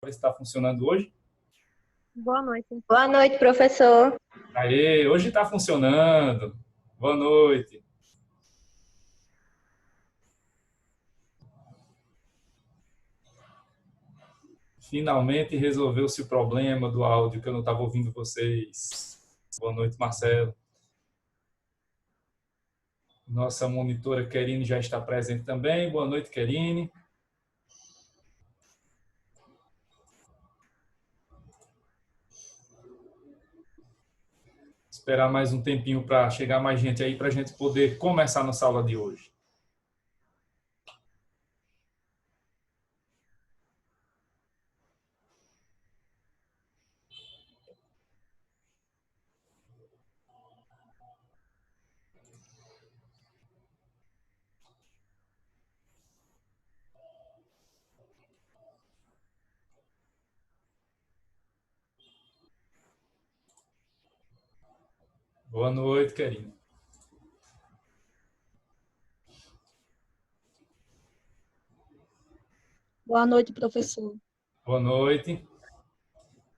ver se está funcionando hoje. Boa noite. Boa noite, professor. Aê, hoje está funcionando. Boa noite. Finalmente resolveu-se o problema do áudio, que eu não estava ouvindo vocês. Boa noite, Marcelo. Nossa monitora Querine já está presente também. Boa noite, Querine. Esperar mais um tempinho para chegar mais gente aí, para a gente poder começar nossa aula de hoje. Boa noite, Querine. Boa noite, professor. Boa noite.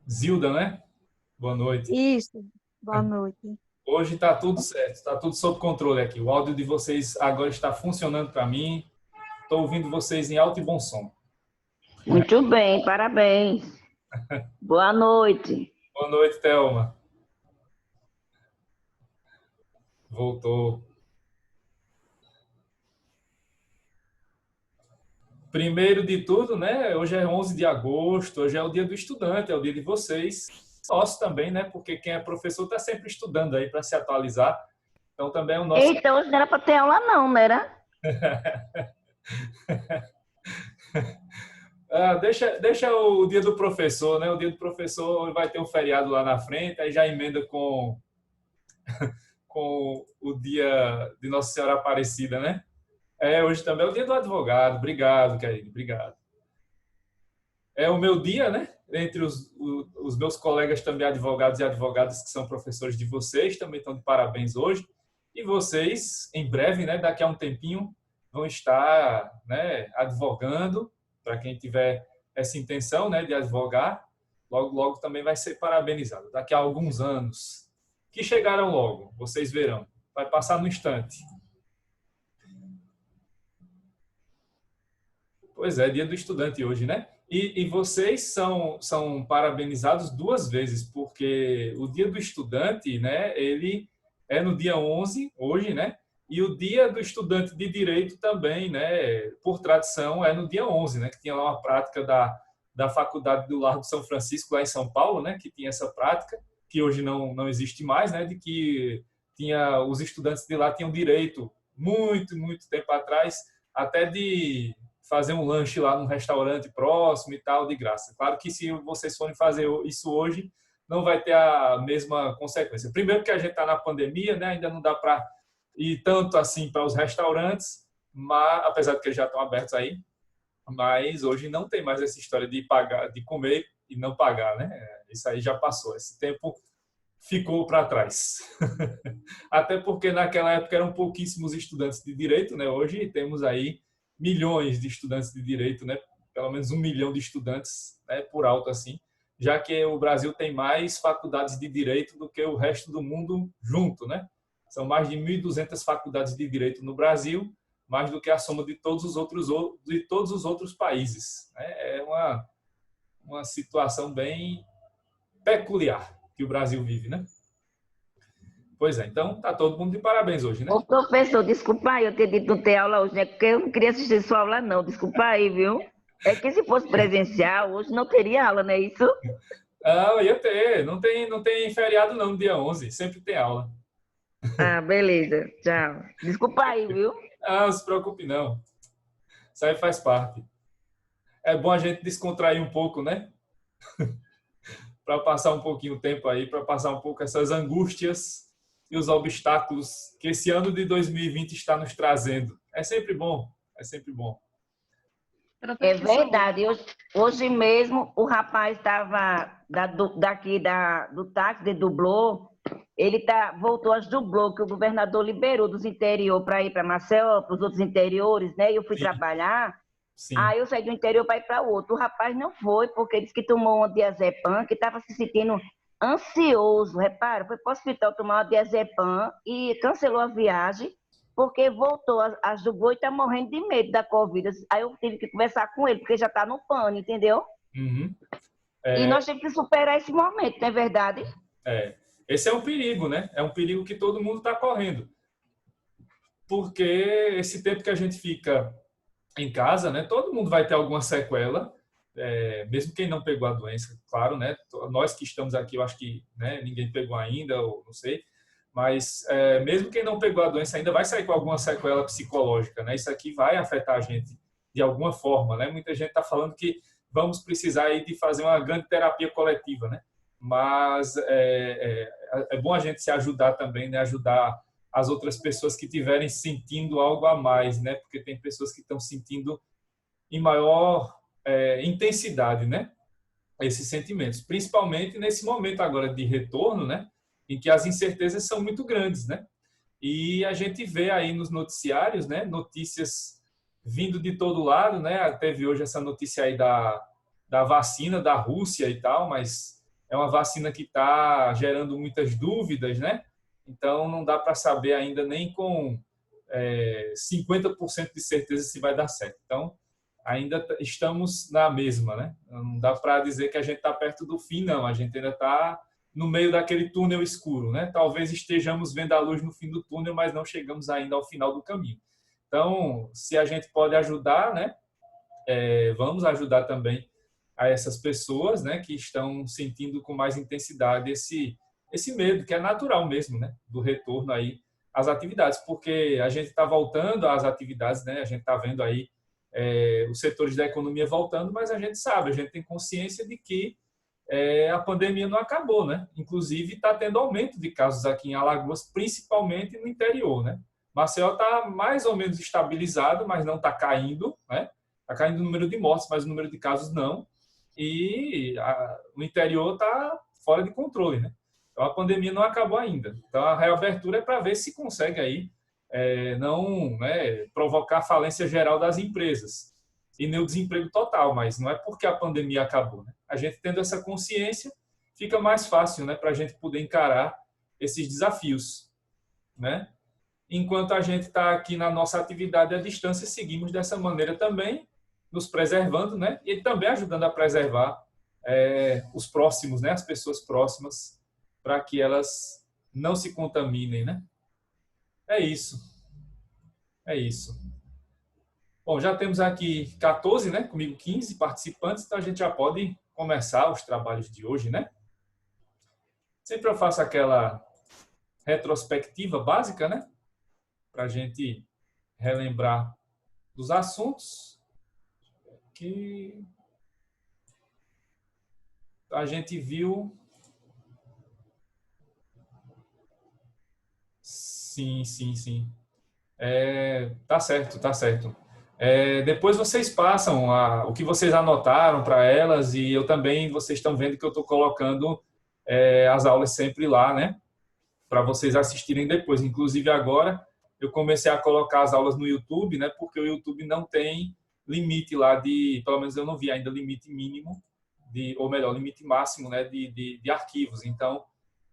Zilda, né? Boa noite. Isso, boa noite. Hoje está tudo certo, está tudo sob controle aqui. O áudio de vocês agora está funcionando para mim. Estou ouvindo vocês em alto e bom som. Muito bem, parabéns. Boa noite. Boa noite, Thelma. Voltou. Primeiro de tudo, né? Hoje é 11 de agosto, hoje é o dia do estudante, é o dia de vocês. Nosso também, né? Porque quem é professor está sempre estudando aí para se atualizar. Então também é o nosso... Eita, hoje não era para ter aula não, não era? Deixa o dia do professor, né? O dia do professor vai ter um feriado lá na frente, aí já emenda com o dia de Nossa Senhora Aparecida, né? Hoje também é o dia do advogado. Obrigado, Karine, obrigado. É o meu dia, né? Entre os meus colegas também advogados e advogadas que são professores de vocês, também estão de parabéns hoje. E vocês, em breve, né? Daqui a um tempinho, vão estar, né, advogando. Para quem tiver essa intenção, né, de advogar, logo, logo também vai ser parabenizado. Daqui a alguns anos, que chegaram logo, vocês verão. Vai passar no instante. Pois é, dia do estudante hoje, né? E vocês são parabenizados duas vezes, porque o dia do estudante, né, ele é no dia 11, hoje, né? E o dia do estudante de direito também, né, por tradição, é no dia 11, né? Que tinha lá uma prática da Faculdade do Largo de São Francisco, lá em São Paulo, né? Que tinha essa prática, que hoje não existe mais, né? De que os estudantes de lá tinham direito, muito, muito tempo atrás, até de fazer um lanche lá num restaurante próximo e tal, de graça. Claro que se vocês forem fazer isso hoje, não vai ter a mesma consequência. Primeiro que a gente está na pandemia, né? Ainda não dá para ir tanto assim para os restaurantes, mas, apesar de que eles já estão abertos aí, mas hoje não tem mais essa história de pagar, de comer e não pagar, né? Isso aí já passou. Esse tempo ficou para trás. Até porque naquela época eram pouquíssimos estudantes de direito, né? Hoje temos aí milhões de estudantes de direito, né? Pelo menos 1 milhão de estudantes, né? Por alto assim, já que o Brasil tem mais faculdades de direito do que o resto do mundo junto, né? São mais de 1.200 faculdades de direito no Brasil, mais do que a soma de todos os outros países, né? É uma situação bem peculiar que o Brasil vive, né? Pois é, então tá todo mundo de parabéns hoje, né? Ô, professor, desculpa aí eu ter dito não ter aula hoje, né? Porque eu não queria assistir sua aula, não. Desculpa aí, viu? É que se fosse presencial, hoje não teria aula, não é isso? Ah, ia ter. Não tem feriado não no dia 11. Sempre tem aula. Ah, beleza. Tchau. Desculpa aí, viu? Ah, não se preocupe não. Isso aí faz parte. É bom a gente descontrair um pouco, né? Para passar um pouquinho o tempo aí, para passar um pouco essas angústias e os obstáculos que esse ano de 2020 está nos trazendo. É sempre bom, é sempre bom. É verdade. Hoje mesmo o rapaz estava do táxi, de Dublô, ele voltou às Dublô, que o governador liberou dos interior para ir para Maceió, para os outros interiores, né? E eu fui trabalhar. Sim. Aí eu saí do interior para ir para o outro. O rapaz não foi, porque disse que tomou uma diazepam, que estava se sentindo ansioso. Repara, foi para o hospital tomar uma diazepam e cancelou a viagem, porque voltou às do boi e está morrendo de medo da Covid. Aí eu tive que conversar com ele, porque já está no pano, entendeu? Uhum. E nós temos que superar esse momento, não é verdade? Esse é um perigo, né? É um perigo que todo mundo está correndo. Porque esse tempo que a gente fica em casa, né? Todo mundo vai ter alguma sequela, mesmo quem não pegou a doença, claro, né? Nós que estamos aqui, eu acho que, né, ninguém pegou ainda, ou não sei, mas mesmo quem não pegou a doença ainda vai sair com alguma sequela psicológica, né? Isso aqui vai afetar a gente de alguma forma, né? Muita gente está falando que vamos precisar aí de fazer uma grande terapia coletiva, né? Mas é bom a gente se ajudar também, né? Ajudar as outras pessoas que estiverem sentindo algo a mais, né? Porque tem pessoas que estão sentindo em maior intensidade, né? Esses sentimentos, principalmente nesse momento agora de retorno, né? Em que as incertezas são muito grandes, né? E a gente vê aí nos noticiários, né? Notícias vindo de todo lado, né? Teve hoje essa notícia aí da vacina da Rússia e tal, mas é uma vacina que está gerando muitas dúvidas, né? Então, não dá para saber ainda nem com 50% de certeza se vai dar certo. Então, ainda estamos na mesma, né? Não dá para dizer que a gente está perto do fim, não. A gente ainda está no meio daquele túnel escuro, né? Talvez estejamos vendo a luz no fim do túnel, mas não chegamos ainda ao final do caminho. Então, se a gente pode ajudar, né? Vamos ajudar também a essas pessoas, né? Que estão sentindo com mais intensidade esse medo, que é natural mesmo, né? Do retorno aí às atividades, porque a gente está voltando às atividades, né? A gente está vendo aí os setores da economia voltando, mas a gente sabe, a gente tem consciência de que a pandemia não acabou, né? Inclusive está tendo aumento de casos aqui em Alagoas, principalmente no interior, né? Maceió está mais ou menos estabilizado, mas não está caindo, né? Está caindo o número de mortes, mas o número de casos não. E o interior está fora de controle, né? Então, a pandemia não acabou ainda. Então, a reabertura é para ver se consegue aí não provocar a falência geral das empresas e nem o desemprego total, mas não é porque a pandemia acabou, né? A gente tendo essa consciência, fica mais fácil, né, para a gente poder encarar esses desafios, né? Enquanto a gente está aqui na nossa atividade à distância, seguimos dessa maneira também, nos preservando, né? E também ajudando a preservar os próximos, né? As pessoas próximas, para que elas não se contaminem, né? É isso. É isso. Bom, já temos aqui 14, né? Comigo 15 participantes, então a gente já pode começar os trabalhos de hoje, né? Sempre eu faço aquela retrospectiva básica, né? Para a gente relembrar dos assuntos que a gente viu. Sim, sim, sim. Tá certo, tá certo. Depois vocês passam o que vocês anotaram para elas e eu também, vocês estão vendo que eu estou colocando as aulas sempre lá, né? Para vocês assistirem depois. Inclusive agora eu comecei a colocar as aulas no YouTube, né? Porque o YouTube não tem limite lá pelo menos eu não vi ainda limite mínimo, ou melhor, limite máximo, né? De arquivos. Então,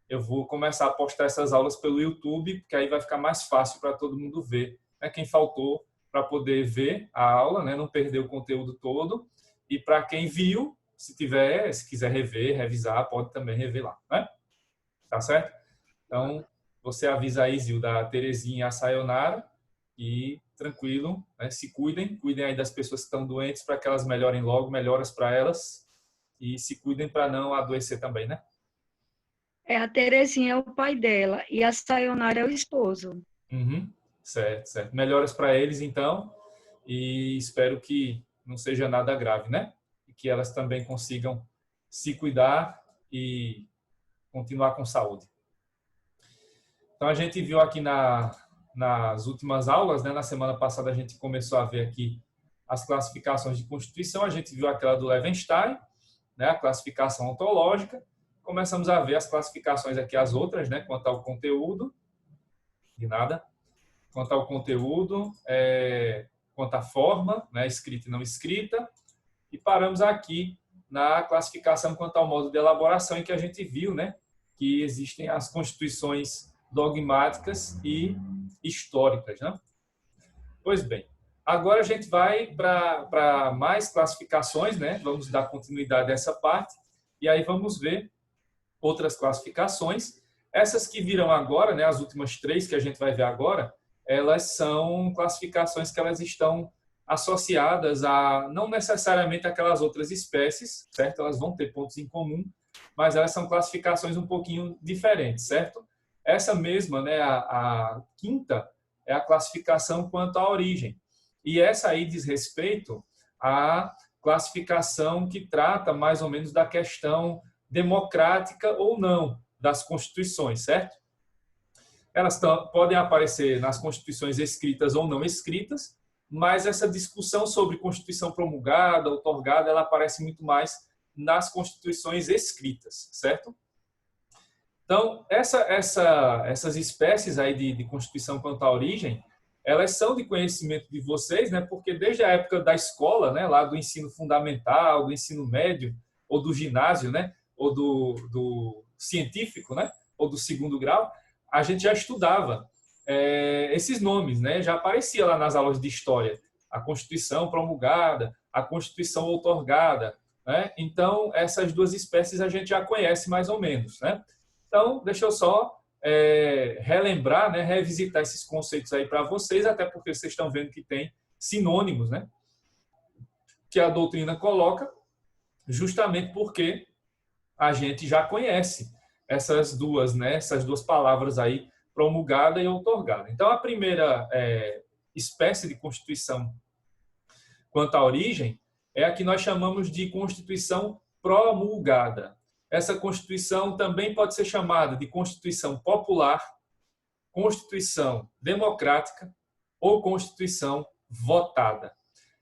eu vou começar a postar essas aulas pelo YouTube, porque aí vai ficar mais fácil para todo mundo ver, né? Quem faltou para poder ver a aula, né? Não perder o conteúdo todo. E para quem viu, se quiser rever, revisar, pode também rever lá, né? Tá certo? Então, você avisa aí, Zilda, a Terezinha e a Sayonara, e tranquilo, né? Se cuidem aí das pessoas que estão doentes para que elas melhorem logo, melhoras para elas, e se cuidem para não adoecer também, né? A Terezinha é o pai dela e a Sayonara é o esposo. Uhum. Certo, certo. Melhoras para eles, então, e espero que não seja nada grave, né? E que elas também consigam se cuidar e continuar com saúde. Então, a gente viu aqui nas últimas aulas, né? Na semana passada a gente começou a ver aqui as classificações de constituição, a gente viu aquela do Levenstein, né? A classificação ontológica, começamos a ver as classificações aqui, as outras, né? Quanto ao conteúdo, de nada. Quanto ao conteúdo, quanto à forma, né, escrita e não escrita, e paramos aqui na classificação quanto ao modo de elaboração, em que a gente viu, né, que existem as constituições dogmáticas e históricas, né? Pois bem, agora a gente vai para mais classificações, né? Vamos dar continuidade a essa parte, e aí vamos ver outras classificações. Essas que viram agora, né, as últimas 3 que a gente vai ver agora, elas são classificações que elas estão associadas a não necessariamente aquelas outras espécies, certo? Elas vão ter pontos em comum, mas elas são classificações um pouquinho diferentes, certo? Essa mesma, né, a quinta, é a classificação quanto à origem. E essa aí diz respeito à classificação que trata mais ou menos da questão democrática ou não das constituições, certo? Elas podem aparecer nas constituições escritas ou não escritas, mas essa discussão sobre constituição promulgada, outorgada, ela aparece muito mais nas constituições escritas, certo? Então, essas espécies aí de constituição quanto à origem, elas são de conhecimento de vocês, né? Porque desde a época da escola, né? Lá do ensino fundamental, do ensino médio, ou do ginásio, né? Ou do científico, né? Ou do segundo grau, a gente já estudava esses nomes, né? Já aparecia lá nas aulas de história. A Constituição promulgada, a Constituição outorgada, né? Então, essas duas espécies a gente já conhece mais ou menos, né? Então, deixa eu só relembrar, né? Revisitar esses conceitos aí para vocês, até porque vocês estão vendo que tem sinônimos, né? Que a doutrina coloca, justamente porque a gente já conhece essas duas, né? Essas duas palavras aí, promulgada e outorgada. Então, a primeira espécie de constituição quanto à origem é a que nós chamamos de Constituição promulgada. Essa Constituição também pode ser chamada de Constituição popular, Constituição democrática ou Constituição votada.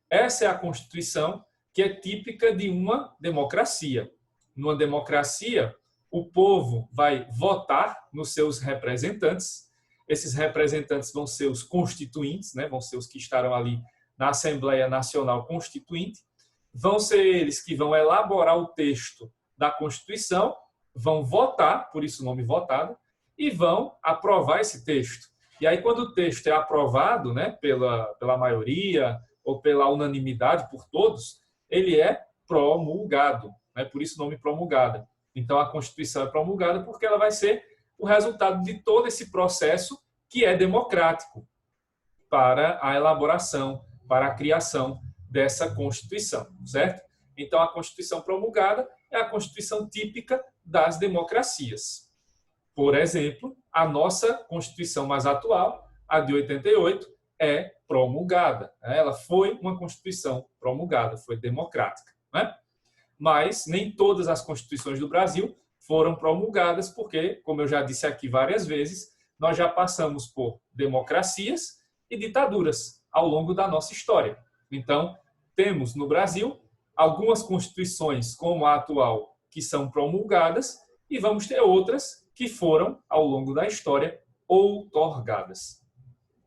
Essa é a Constituição que é típica de uma democracia. Numa democracia, o povo vai votar nos seus representantes. Esses representantes vão ser os constituintes, né? Vão ser os que estarão ali na Assembleia Nacional Constituinte. Vão ser eles que vão elaborar o texto da Constituição, vão votar, por isso o nome votado, e vão aprovar esse texto. E aí, quando o texto é aprovado, né, pela maioria ou pela unanimidade por todos, ele é promulgado, né? Por isso o nome promulgada. Então, a Constituição é promulgada porque ela vai ser o resultado de todo esse processo que é democrático para a elaboração, para a criação dessa Constituição, certo? Então, a Constituição promulgada é a Constituição típica das democracias. Por exemplo, a nossa Constituição mais atual, a de 88, é promulgada. Ela foi uma Constituição promulgada, foi democrática, né? Mas nem todas as constituições do Brasil foram promulgadas, porque, como eu já disse aqui várias vezes, nós já passamos por democracias e ditaduras ao longo da nossa história. Então, temos no Brasil algumas constituições, como a atual, que são promulgadas, e vamos ter outras que foram, ao longo da história, outorgadas.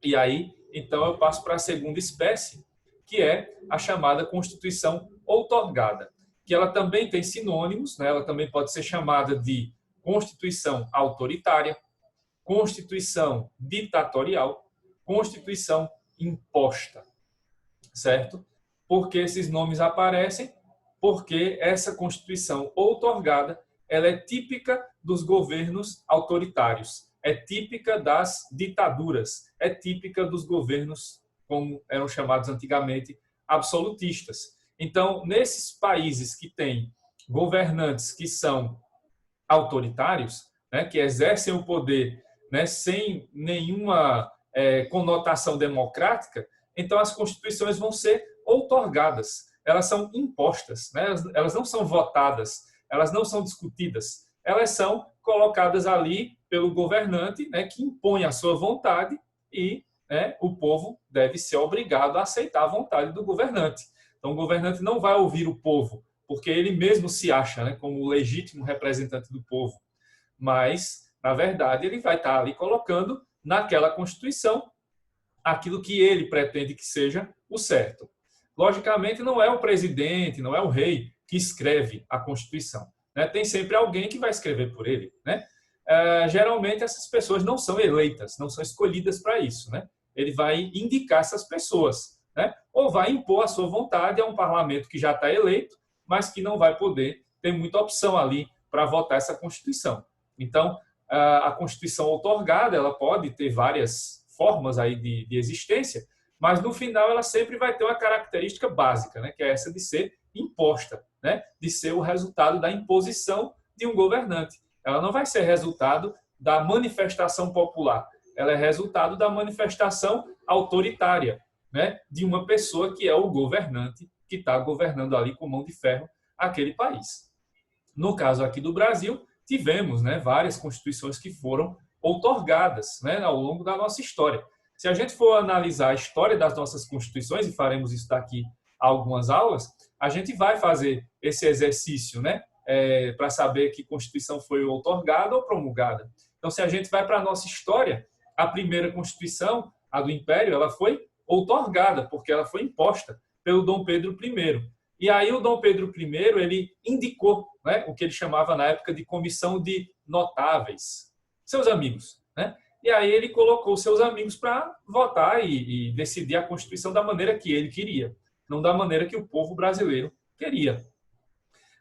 E aí, então, eu passo para a segunda espécie, que é a chamada Constituição outorgada, que ela também tem sinônimos, né? Ela também pode ser chamada de Constituição autoritária, Constituição ditatorial, Constituição imposta, certo? Por que esses nomes aparecem? Porque essa Constituição outorgada, ela é típica dos governos autoritários, é típica das ditaduras, é típica dos governos, como eram chamados antigamente, absolutistas. Então, nesses países que têm governantes que são autoritários, né, que exercem o poder, né, sem nenhuma conotação democrática, então as constituições vão ser outorgadas, elas são impostas, né, elas não são votadas, elas não são discutidas, elas são colocadas ali pelo governante, né, que impõe a sua vontade e, né, o povo deve ser obrigado a aceitar a vontade do governante. Então, o governante não vai ouvir o povo, porque ele mesmo se acha, né, como o legítimo representante do povo. Mas, na verdade, ele vai estar ali colocando naquela Constituição aquilo que ele pretende que seja o certo. Logicamente, não é o presidente, não é o rei que escreve a Constituição, né? Tem sempre alguém que vai escrever por ele, né? Geralmente, essas pessoas não são eleitas, não são escolhidas para isso, né? Ele vai indicar essas pessoas, né? Ou vai impor a sua vontade a um parlamento que já está eleito, mas que não vai poder ter muita opção ali para votar essa Constituição. Então, a Constituição outorgada, ela pode ter várias formas aí de existência, mas no final ela sempre vai ter uma característica básica, né? Que é essa de ser imposta, né? De ser o resultado da imposição de um governante. Ela não vai ser resultado da manifestação popular, ela é resultado da manifestação autoritária, né? De uma pessoa que é o governante, que está governando ali com mão de ferro aquele país. No caso aqui do Brasil, tivemos, né, várias constituições que foram outorgadas, né, ao longo da nossa história. Se a gente for analisar a história das nossas constituições, e faremos isso daqui a algumas aulas, a gente vai fazer esse exercício, né, para saber que Constituição foi outorgada ou promulgada. Então, se a gente vai para a nossa história, a primeira Constituição, a do Império, ela foi outorgada, porque ela foi imposta pelo Dom Pedro I. E aí o Dom Pedro I, ele indicou, né, o que ele chamava na época de comissão de notáveis, seus amigos, né? E aí ele colocou seus amigos para votar e decidir a Constituição da maneira que ele queria, não da maneira que o povo brasileiro queria.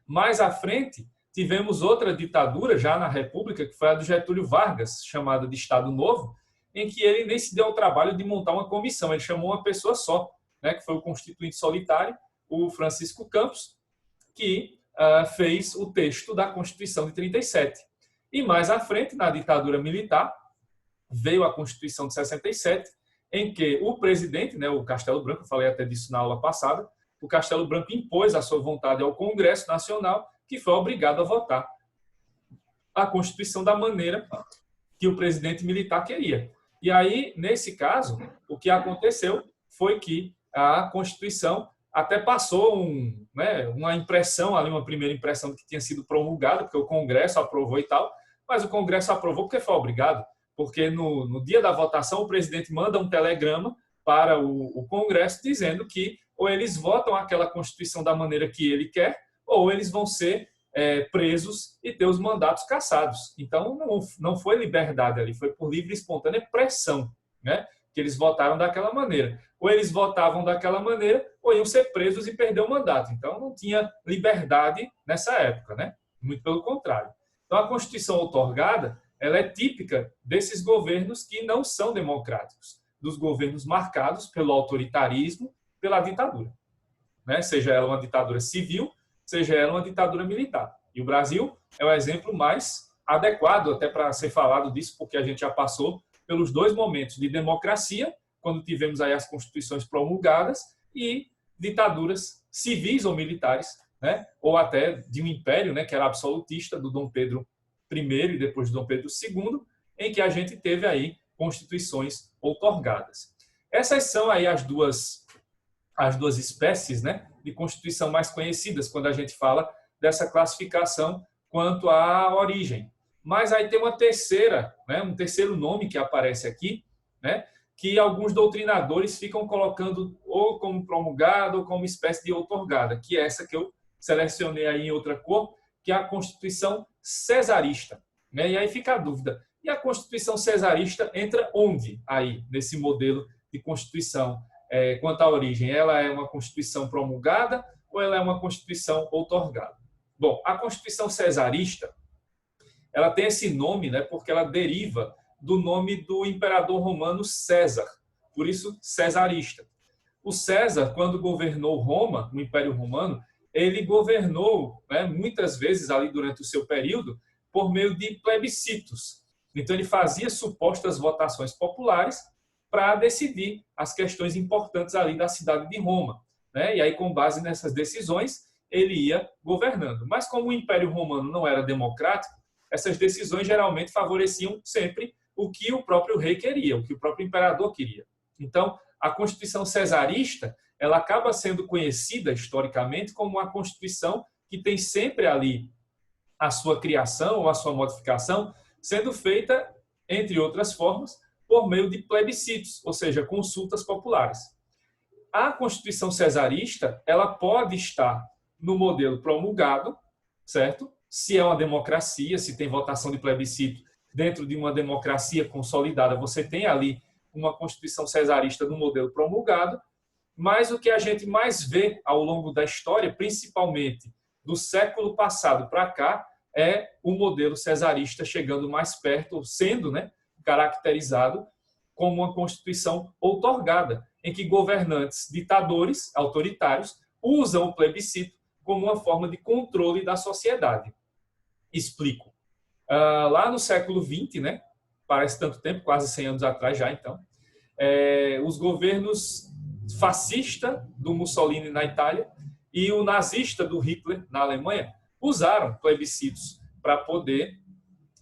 Mais à frente, tivemos outra ditadura, já na República, que foi a do Getúlio Vargas, chamada de Estado Novo, em que ele nem se deu ao trabalho de montar uma comissão, ele chamou uma pessoa só, né, que foi o constituinte solitário, o Francisco Campos, que fez o texto da Constituição de 37. E mais à frente, na ditadura militar, veio a Constituição de 67, em que o presidente, né, o Castelo Branco, eu falei até disso na aula passada, o Castelo Branco impôs a sua vontade ao Congresso Nacional, que foi obrigado a votar a Constituição da maneira que o presidente militar queria. E aí, nesse caso, o que aconteceu foi que a Constituição até passou uma impressão ali, uma primeira impressão de que tinha sido promulgada, porque o Congresso aprovou e tal, mas o Congresso aprovou porque foi obrigado, porque no dia da votação o presidente manda um telegrama para o Congresso dizendo que ou eles votam aquela Constituição da maneira que ele quer, ou eles vão ser presos e ter os mandatos cassados. Então, não foi liberdade ali, foi por livre e espontânea pressão, né, que eles votaram daquela maneira. Ou eles votavam daquela maneira, ou iam ser presos e perder o mandato. Então, não tinha liberdade nessa época, né? Muito pelo contrário. Então, a Constituição outorgada, ela é típica desses governos que não são democráticos, dos governos marcados pelo autoritarismo, pela ditadura, né? Seja ela uma ditadura civil, seja ela uma ditadura militar. E o Brasil é o exemplo mais adequado até para ser falado disso, porque a gente já passou pelos dois momentos de democracia, quando tivemos aí as constituições promulgadas, e ditaduras civis ou militares, né? Ou até de um império, né, que era absolutista, do Dom Pedro I e depois do Dom Pedro II, em que a gente teve aí constituições outorgadas. Essas são aí as duas espécies, né, de constituição mais conhecidas, quando a gente fala dessa classificação quanto à origem. Mas aí tem uma terceira, né, um terceiro nome que aparece aqui, né, que alguns doutrinadores ficam colocando ou como promulgada ou como espécie de outorgada, que é essa que eu selecionei aí em outra cor, que é a Constituição Cesarista, né? E aí fica a dúvida. E a Constituição Cesarista entra onde aí, nesse modelo de Constituição? Quanto à origem, ela é uma Constituição promulgada ou ela é uma Constituição outorgada? Bom, a Constituição Cesarista, ela tem esse nome, né, porque ela deriva do nome do imperador romano César, por isso cesarista. O César, quando governou Roma, o Império Romano, ele governou, né, muitas vezes ali durante o seu período por meio de plebiscitos. Então ele fazia supostas votações populares para decidir as questões importantes ali da cidade de Roma, né? E aí, com base nessas decisões, ele ia governando. Mas como o Império Romano não era democrático, essas decisões geralmente favoreciam sempre o que o próprio rei queria, o que o próprio imperador queria. Então, a Constituição Cesarista, ela acaba sendo conhecida historicamente como uma Constituição que tem sempre ali a sua criação ou a sua modificação sendo feita, entre outras formas, por meio de plebiscitos, ou seja, consultas populares. a Constituição cesarista, ela pode estar no modelo promulgado, certo? Se é uma democracia, se tem votação de plebiscito dentro de uma democracia consolidada, você tem ali uma Constituição cesarista no modelo promulgado, mas o que a gente mais vê ao longo da história, principalmente do século passado para cá, é o modelo cesarista chegando mais perto, sendo, né, caracterizado como uma Constituição outorgada, em que governantes ditadores, autoritários, usam o plebiscito como uma forma de controle da sociedade. Explico. Lá no século XX, né, parece tanto tempo, quase 100 anos atrás já, então, os governos fascista do Mussolini na Itália e o nazista do Hitler na Alemanha usaram plebiscitos para poder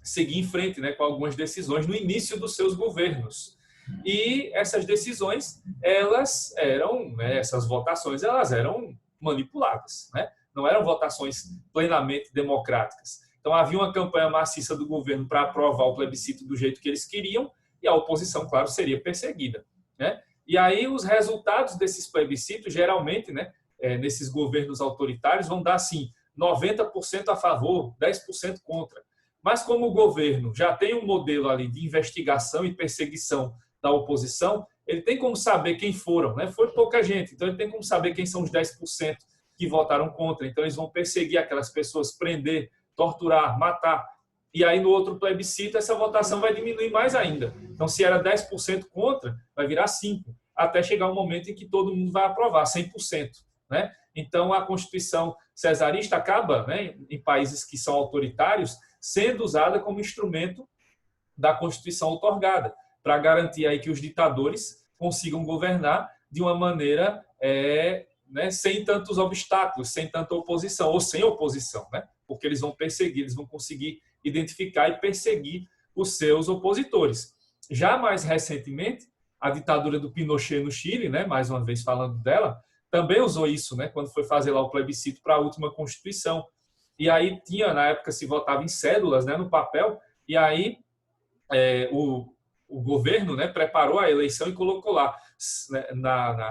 seguir em frente, né, com algumas decisões no início dos seus governos. E essas decisões, elas eram, né, essas votações, elas eram manipuladas, né? Não eram votações plenamente democráticas. Então havia uma campanha maciça do governo para aprovar o plebiscito do jeito que eles queriam e a oposição, claro, seria perseguida, né? E aí os resultados desses plebiscitos, geralmente, né, nesses governos autoritários, vão dar assim 90% a favor, 10% contra. Mas como o governo já tem um modelo ali de investigação e perseguição da oposição, ele tem como saber quem foram, né? Foi pouca gente, então ele tem como saber quem são os 10% que votaram contra. Então eles vão perseguir aquelas pessoas, prender, torturar, matar. E aí no outro plebiscito essa votação vai diminuir mais ainda. Então se era 10% contra, vai virar 5%, até chegar um momento em que todo mundo vai aprovar, 100%, né? Então a Constituição cesarista acaba, né, em países que são autoritários, sendo usada como instrumento da Constituição outorgada, para garantir aí que os ditadores consigam governar de uma maneira né, sem tantos obstáculos, sem tanta oposição, ou sem oposição, né? Porque eles vão perseguir, eles vão conseguir identificar e perseguir os seus opositores. Já mais recentemente, a ditadura do Pinochet no Chile, né, mais uma vez falando dela, também usou isso, né, quando foi fazer lá o plebiscito para a última Constituição. E aí tinha, na época, se votava em cédulas, né, no papel, e aí o governo, né, preparou a eleição e colocou lá, né,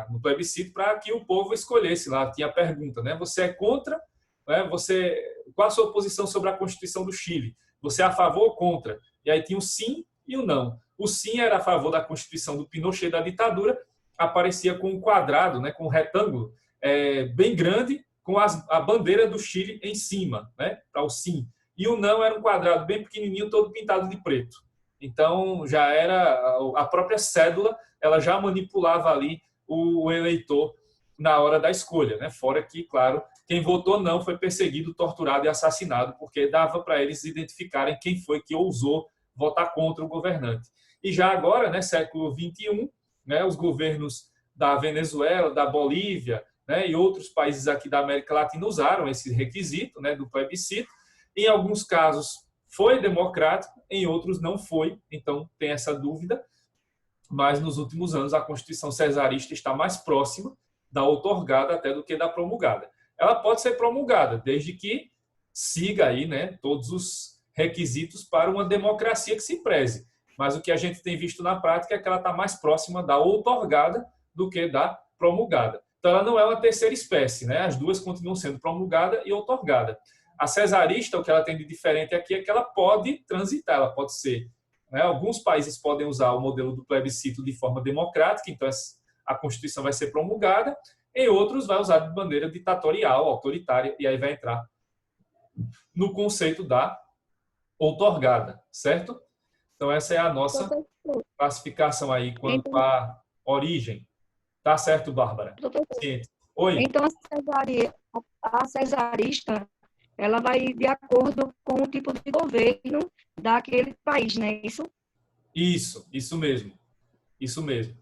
no plebiscito para que o povo escolhesse. Lá tinha a pergunta, né, você é contra? Né, qual a sua posição sobre a Constituição do Chile? Você é a favor ou contra? E aí tinha o sim e o não. O sim era a favor da Constituição do Pinochet, da ditadura, aparecia com um quadrado, né, com um retângulo bem grande, com a bandeira do Chile em cima, né, para o sim. E o não era um quadrado bem pequenininho, todo pintado de preto. Então, já era a própria cédula, ela já manipulava ali o eleitor na hora da escolha, né? Fora que, claro, quem votou não foi perseguido, torturado e assassinado, porque dava para eles identificarem quem foi que ousou votar contra o governante. E já agora, né, século XXI, né, os governos da Venezuela, da Bolívia, né, e outros países aqui da América Latina usaram esse requisito, né, do plebiscito. Em alguns casos foi democrático, em outros não foi, então tem essa dúvida. Mas nos últimos anos a Constituição cesarista está mais próxima da outorgada até do que da promulgada. Ela pode ser promulgada, desde que siga aí, né, todos os requisitos para uma democracia que se preze. Mas o que a gente tem visto na prática é que ela está mais próxima da outorgada do que da promulgada. Então, ela não é uma terceira espécie, né? As duas continuam sendo promulgada e outorgada. A cesarista, o que ela tem de diferente aqui é que ela pode transitar, ela pode ser, né? Alguns países podem usar o modelo do plebiscito de forma democrática, então a Constituição vai ser promulgada, em outros vai usar de maneira ditatorial, autoritária, e aí vai entrar no conceito da outorgada, certo? Então, essa é a nossa classificação aí quanto à origem. Tá certo, Bárbara? Sim. Oi. Então, a cesarista, ela vai de acordo com o tipo de governo daquele país, né? Isso mesmo. Isso mesmo.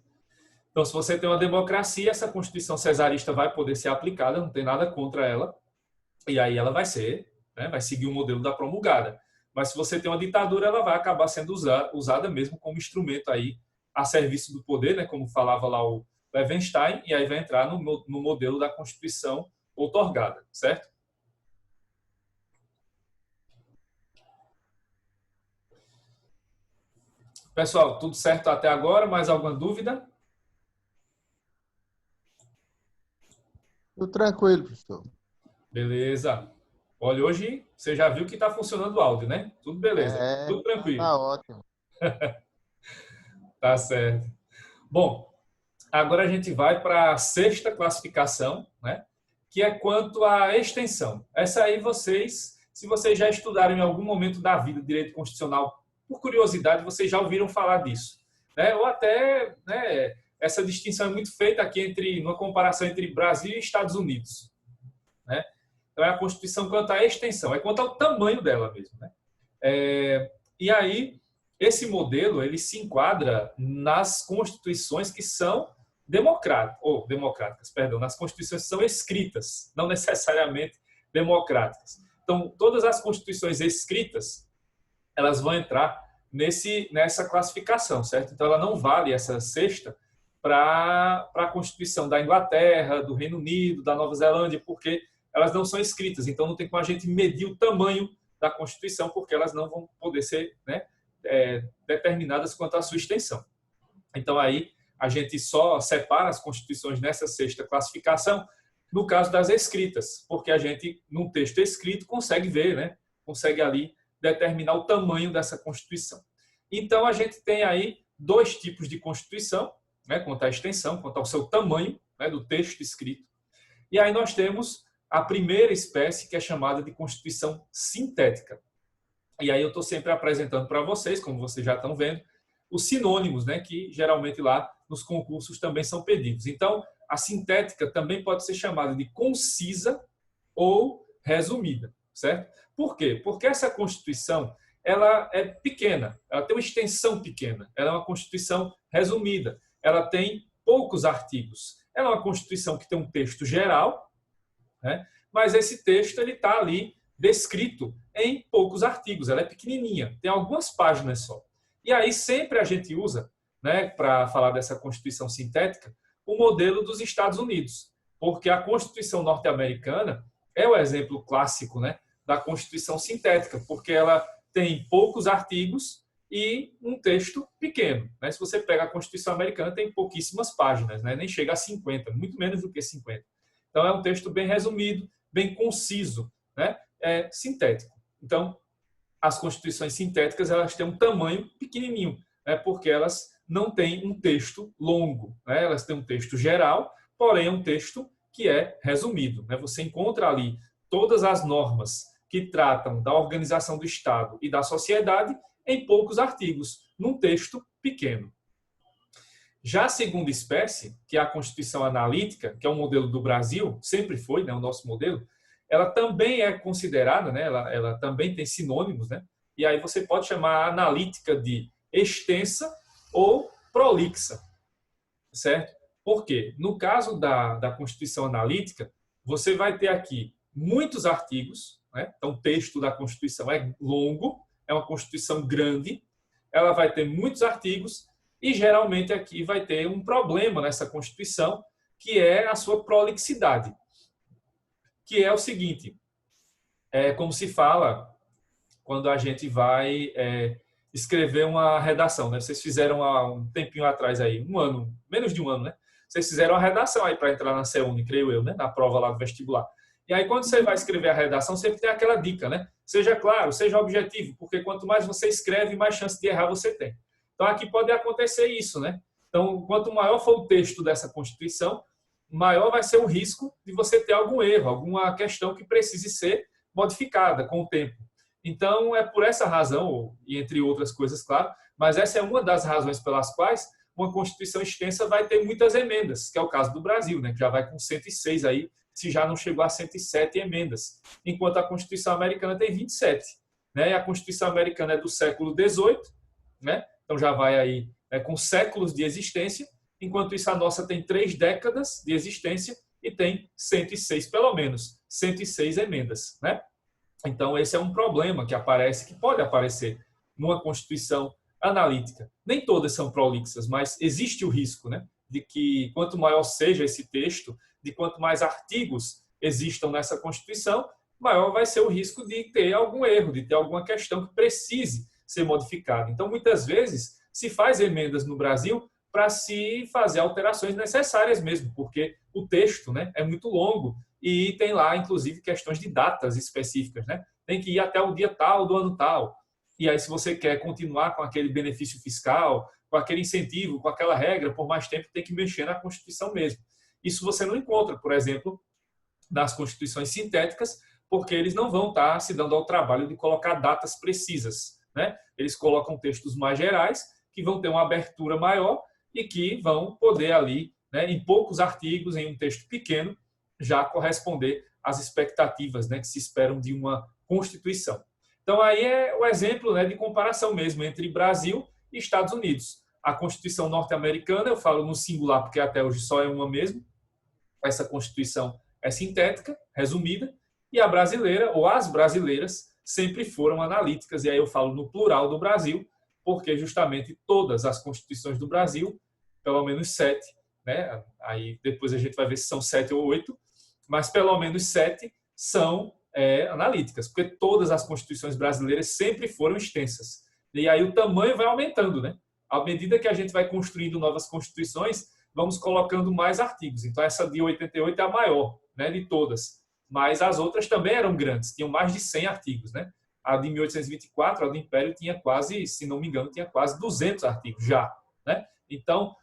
Então, se você tem uma democracia, essa Constituição cesarista vai poder ser aplicada, não tem nada contra ela, e aí ela vai ser, né, vai seguir o modelo da promulgada. Mas se você tem uma ditadura, ela vai acabar sendo usada mesmo como instrumento aí a serviço do poder, né, como falava lá o Levenstein, e aí vai entrar no modelo da Constituição outorgada, certo? Pessoal, tudo certo até agora? Mais alguma dúvida? Tudo tranquilo, professor. Beleza. Olha, hoje você já viu que está funcionando o áudio, né? Tudo beleza, tudo tranquilo. Tá ótimo. Tá certo. Bom, agora a gente vai para a sexta classificação, né? Que é quanto à extensão. Essa aí vocês, se vocês já estudaram em algum momento da vida direito constitucional, por curiosidade, vocês já ouviram falar disso, né? Ou até, né, essa distinção é muito feita aqui numa comparação entre Brasil e Estados Unidos, né? Então é a Constituição quanto à extensão, é quanto ao tamanho dela mesmo, né? E aí esse modelo ele se enquadra nas constituições que são democráticas, perdão, nas constituições que são escritas, não necessariamente democráticas. Então, todas as constituições escritas, elas vão entrar nessa classificação, certo? Então, ela não vale essa sexta para a Constituição da Inglaterra, do Reino Unido, da Nova Zelândia, porque elas não são escritas. Então, não tem como a gente medir o tamanho da Constituição, porque elas não vão poder ser, né, determinadas quanto à sua extensão. Então, aí, a gente só separa as constituições nessa sexta classificação no caso das escritas, porque a gente, num texto escrito, consegue ver, né? Consegue ali determinar o tamanho dessa Constituição. Então, a gente tem aí dois tipos de Constituição, né? Quanto à extensão, quanto ao seu tamanho, né? Do texto escrito. E aí nós temos a primeira espécie, que é chamada de Constituição sintética. E aí eu estou sempre apresentando para vocês, como vocês já estão vendo, os sinônimos, né, que geralmente lá nos concursos também são pedidos. Então, a sintética também pode ser chamada de concisa ou resumida, certo? Por quê? Porque essa Constituição, ela é pequena, ela tem uma extensão pequena, ela é uma Constituição resumida, ela tem poucos artigos. Ela é uma Constituição que tem um texto geral, né, mas esse texto ele está ali descrito em poucos artigos, ela é pequenininha, tem algumas páginas só. E aí sempre a gente usa, né, para falar dessa Constituição sintética, o modelo dos Estados Unidos, porque a Constituição norte-americana é o exemplo clássico, né, da Constituição sintética, porque ela tem poucos artigos e um texto pequeno, né? Se você pega a Constituição americana, tem pouquíssimas páginas, né? Nem chega a 50, muito menos do que 50. Então é um texto bem resumido, bem conciso, né? É sintético. Então, as constituições sintéticas elas têm um tamanho pequenininho, né? Porque elas não têm um texto longo, né? Elas têm um texto geral, porém é um texto que é resumido, né? Você encontra ali todas as normas que tratam da organização do Estado e da sociedade em poucos artigos, num texto pequeno. Já a segunda espécie, que é a Constituição Analítica, que é o modelo do Brasil, sempre foi, né, o nosso modelo, ela também é considerada, né, ela também tem sinônimos, né, e aí você pode chamar a analítica de extensa ou prolixa, certo? Por quê? No caso da Constituição Analítica, você vai ter aqui muitos artigos, né? Então o texto da Constituição é longo, é uma Constituição grande, ela vai ter muitos artigos e geralmente aqui vai ter um problema nessa Constituição, que é a sua prolixidade, que é o seguinte, é como se fala quando a gente vai escrever uma redação, né? Vocês fizeram há um tempinho atrás aí, um ano, menos de um ano, né? Vocês fizeram uma redação aí para entrar na CEUNI, creio eu, né? Na prova lá do vestibular. E aí, quando você vai escrever a redação, sempre tem aquela dica, né? Seja claro, seja objetivo, porque quanto mais você escreve, mais chance de errar você tem. Então, aqui pode acontecer isso, né? Então, quanto maior for o texto dessa Constituição, maior vai ser o risco de você ter algum erro, alguma questão que precise ser modificada com o tempo. Então, é por essa razão, e entre outras coisas, claro, mas essa é uma das razões pelas quais uma Constituição extensa vai ter muitas emendas, que é o caso do Brasil, né? Que já vai com 106 aí, se já não chegou a 107 emendas, enquanto a Constituição americana tem 27. Né? E a Constituição americana é do século XVIII, né? Então já vai aí com séculos de existência, enquanto isso a nossa tem 3 décadas de existência e tem 106, pelo menos, 106 emendas. Né? Então esse é um problema que aparece, que pode aparecer numa Constituição analítica. Nem todas são prolixas, mas existe o risco, né, de que quanto maior seja esse texto, de quanto mais artigos existam nessa Constituição, maior vai ser o risco de ter algum erro, de ter alguma questão que precise ser modificada. Então, muitas vezes, se faz emendas no Brasil para se fazer alterações necessárias mesmo, porque o texto, né, é muito longo e tem lá, inclusive, questões de datas específicas, né? Tem que ir até o dia tal do ano tal. E aí, se você quer continuar com aquele benefício fiscal, com aquele incentivo, com aquela regra por mais tempo, tem que mexer na Constituição mesmo. Isso você não encontra, por exemplo, nas constituições sintéticas, porque eles não vão estar se dando ao trabalho de colocar datas precisas, né? Eles colocam textos mais gerais, que vão ter uma abertura maior e que vão poder ali, né, em poucos artigos, em um texto pequeno, já corresponder às expectativas, né, que se esperam de uma Constituição. Então, aí é o exemplo, né, de comparação mesmo entre Brasil e Estados Unidos. A Constituição norte-americana, eu falo no singular porque até hoje só é uma mesmo, essa Constituição é sintética, resumida, e a brasileira, ou as brasileiras, sempre foram analíticas, e aí eu falo no plural do Brasil, porque justamente todas as constituições do Brasil, pelo menos 7, né? Aí depois a gente vai ver se são 7 ou 8, mas pelo menos 7 são analíticas, porque todas as constituições brasileiras sempre foram extensas. E aí o tamanho vai aumentando, né? À medida que a gente vai construindo novas constituições, vamos colocando mais artigos. Então essa de 88 é a maior, né, de todas. Mas as outras também eram grandes, tinham mais de 100 artigos, né? A de 1824, a do Império, tinha quase, se não me engano, tinha quase 200 artigos já, né? Então,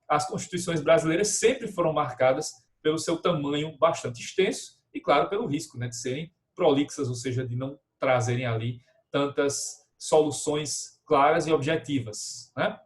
as constituições brasileiras sempre foram marcadas pelo seu tamanho bastante extenso e, claro, pelo risco, né, de serem prolixas, ou seja, de não trazerem ali tantas soluções claras e objetivas, né?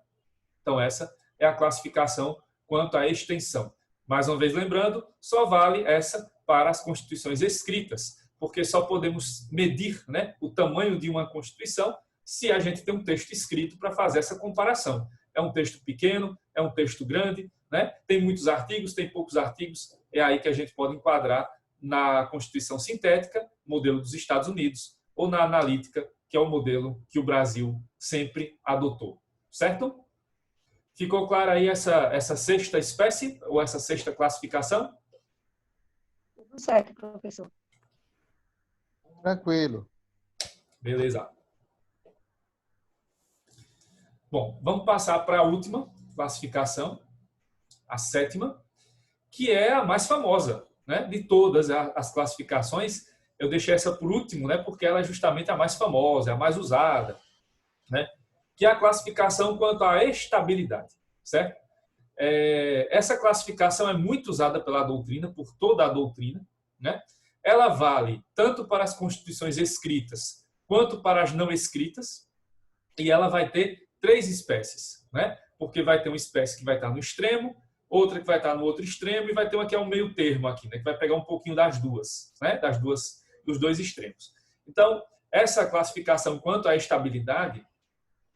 Então, essa é a classificação quanto à extensão. Mais uma vez lembrando, só vale essa para as constituições escritas, porque só podemos medir, né, o tamanho de uma Constituição se a gente tem um texto escrito para fazer essa comparação. É um texto pequeno, é um texto grande, né? Tem muitos artigos, tem poucos artigos, é aí que a gente pode enquadrar na Constituição sintética, modelo dos Estados Unidos, ou na analítica, que é o modelo que o Brasil sempre adotou. Certo? Ficou clara aí essa sexta espécie, ou essa sexta classificação? Tudo certo, professor. Tranquilo. Beleza. Bom, vamos passar para a última classificação, a sétima, que é a mais famosa, né? De todas as classificações. Eu deixei essa por último, né? Porque ela é justamente a mais famosa, a mais usada, né? Que é a classificação quanto à estabilidade, certo? Essa classificação é muito usada pela doutrina, por toda a doutrina, né? Ela vale tanto para as constituições escritas quanto para as não escritas, e ela vai ter 3 espécies, né? Porque vai ter uma espécie que vai estar no extremo, outra que vai estar no outro extremo, e vai ter uma que é um meio termo aqui, né? Que vai pegar um pouquinho das duas, né? Dos dois extremos. Então, essa classificação quanto à estabilidade,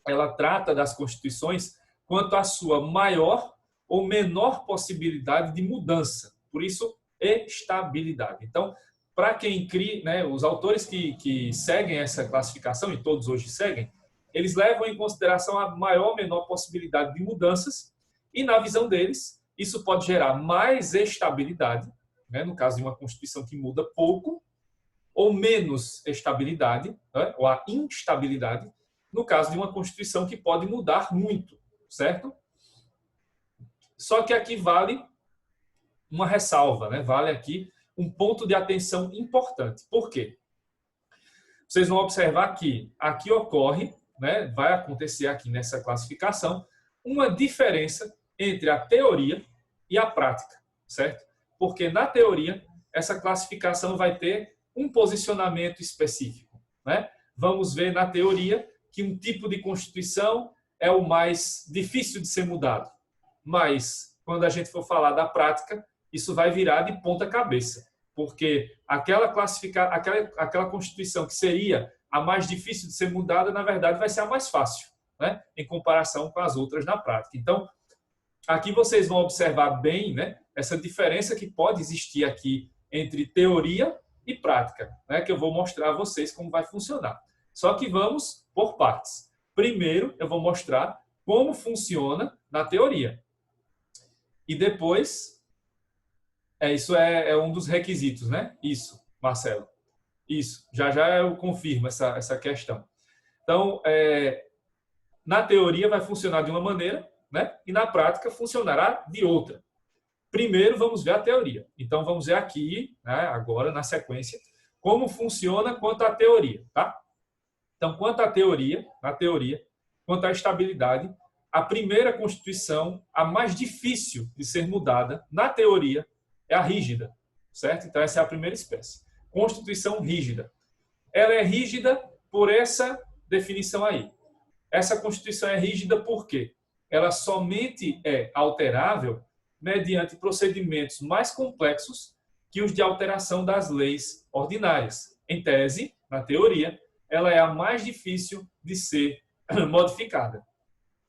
ela trata das constituições quanto à sua maior ou menor possibilidade de mudança. Por isso, estabilidade. Então, para quem cria, né, os autores que seguem essa classificação, e todos hoje seguem, eles levam em consideração a maior ou menor possibilidade de mudanças, e na visão deles, isso pode gerar mais estabilidade, né, no caso de uma Constituição que muda pouco, ou menos estabilidade, né, ou a instabilidade, no caso de uma Constituição que pode mudar muito, certo? Só que aqui vale uma ressalva, né? Vale aqui um ponto de atenção importante. Por quê? Vocês vão observar que aqui ocorre, né, vai acontecer aqui nessa classificação, uma diferença entre a teoria e a prática, certo? Porque na teoria, essa classificação vai ter um posicionamento específico, né? Vamos ver na teoria que um tipo de Constituição é o mais difícil de ser mudado. Mas, quando a gente for falar da prática, isso vai virar de ponta cabeça. Porque aquela Constituição que seria a mais difícil de ser mudada, na verdade, vai ser a mais fácil, né? Em comparação com as outras na prática. Então, aqui vocês vão observar bem, né, essa diferença que pode existir aqui entre teoria e prática, né, que eu vou mostrar a vocês como vai funcionar. Só que vamos por partes. Primeiro, eu vou mostrar como funciona na teoria. E depois, isso é um dos requisitos, né? Isso, Marcelo. Isso, já eu confirmo essa questão. Então, na teoria vai funcionar de uma maneira, né? E na prática funcionará de outra. Primeiro, vamos ver a teoria. Então, vamos ver aqui, né, agora, na sequência, como funciona quanto à teoria, tá? Então, quanto à teoria, na teoria, quanto à estabilidade, a primeira Constituição, a mais difícil de ser mudada, na teoria, é a rígida, certo? Então, essa é a primeira espécie. Constituição rígida. Ela é rígida por essa definição aí. Essa Constituição é rígida por quê? Ela somente é alterável mediante procedimentos mais complexos que os de alteração das leis ordinárias. Em tese, na teoria, ela é a mais difícil de ser modificada,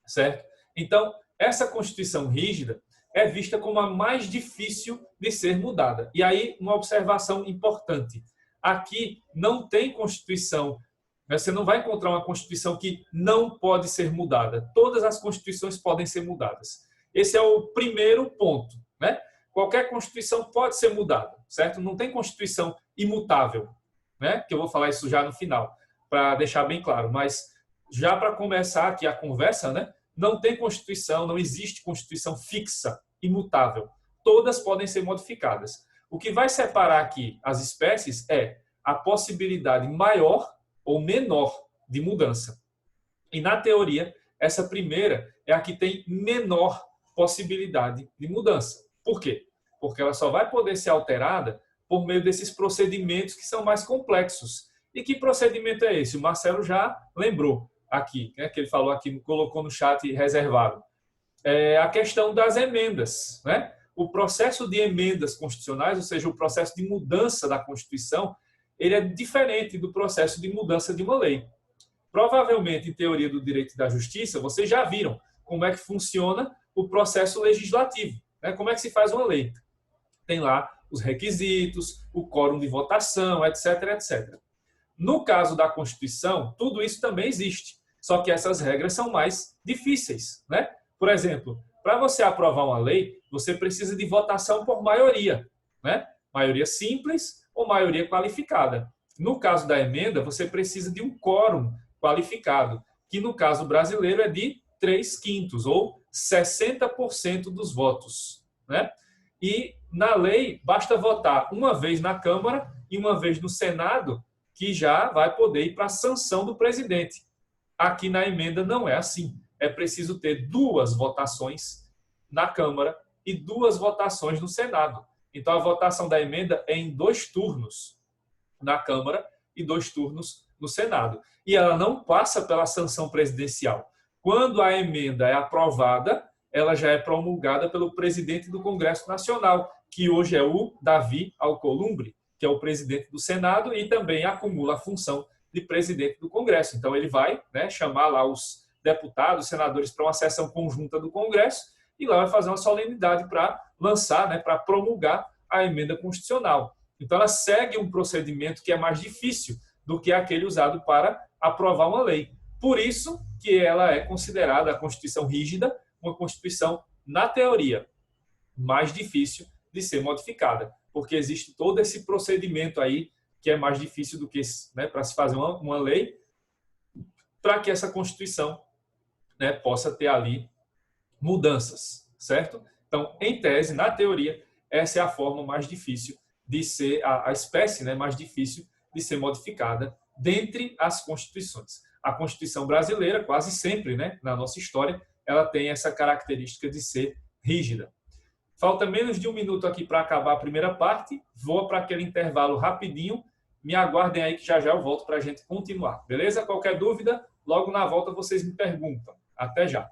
certo? Então, essa Constituição rígida é vista como a mais difícil de ser mudada. E aí, uma observação importante. Aqui não tem Constituição, você não vai encontrar uma Constituição que não pode ser mudada. Todas as Constituições podem ser mudadas. Esse é o primeiro ponto, né? Qualquer Constituição pode ser mudada, certo? Não tem Constituição imutável, né? Que eu vou falar isso já no final, para deixar bem claro. Mas já para começar aqui a conversa, né? Não tem Constituição, não existe Constituição fixa, imutável. Todas podem ser modificadas. O que vai separar aqui as espécies é a possibilidade maior ou menor de mudança. E na teoria, essa primeira é a que tem menor possibilidade de mudança. Por quê? Porque ela só vai poder ser alterada por meio desses procedimentos que são mais complexos. E que procedimento é esse? O Marcelo já lembrou aqui, né, que ele falou aqui, colocou no chat reservado. É a questão das emendas, né? O processo de emendas constitucionais, ou seja, o processo de mudança da Constituição, ele é diferente do processo de mudança de uma lei. Provavelmente, em teoria do direito e da justiça, vocês já viram como é que funciona o processo legislativo, né? Como é que se faz uma lei. Tem lá os requisitos, o quórum de votação, etc, etc. No caso da Constituição, tudo isso também existe, só que essas regras são mais difíceis, né? Por exemplo, para você aprovar uma lei, você precisa de votação por maioria, né? Maioria simples ou maioria qualificada. No caso da emenda, você precisa de um quórum qualificado, que no caso brasileiro é de 3/5 ou 60% dos votos, né? E na lei basta votar uma vez na Câmara e uma vez no Senado, que já vai poder ir para a sanção do presidente. Aqui na emenda não é assim. É preciso ter 2 votações na Câmara e 2 votações no Senado. Então, a votação da emenda é em 2 turnos na Câmara e 2 turnos no Senado. E ela não passa pela sanção presidencial. Quando a emenda é aprovada, ela já é promulgada pelo presidente do Congresso Nacional, que hoje é o Davi Alcolumbre, que é o presidente do Senado e também acumula a função de presidente do Congresso. Então, ele vai, né, chamar lá os deputados, senadores para uma sessão conjunta do Congresso e lá vai fazer uma solenidade para lançar, né, para promulgar a emenda constitucional. Então, ela segue um procedimento que é mais difícil do que aquele usado para aprovar uma lei. Por isso que ela é considerada a Constituição rígida, uma Constituição, na teoria, mais difícil de ser modificada, porque existe todo esse procedimento aí que é mais difícil do que, né, para se fazer uma lei, para que essa Constituição, né, possa ter ali mudanças, certo? Então, em tese, na teoria, essa é a forma mais difícil de ser, a espécie, né, mais difícil de ser modificada dentre as Constituições. A Constituição brasileira, quase sempre, né, na nossa história, ela tem essa característica de ser rígida. Falta menos de 1 minuto aqui para acabar a primeira parte. Vou para aquele intervalo rapidinho. Me aguardem aí que já já eu volto para a gente continuar. Beleza? Qualquer dúvida, logo na volta vocês me perguntam. Até já.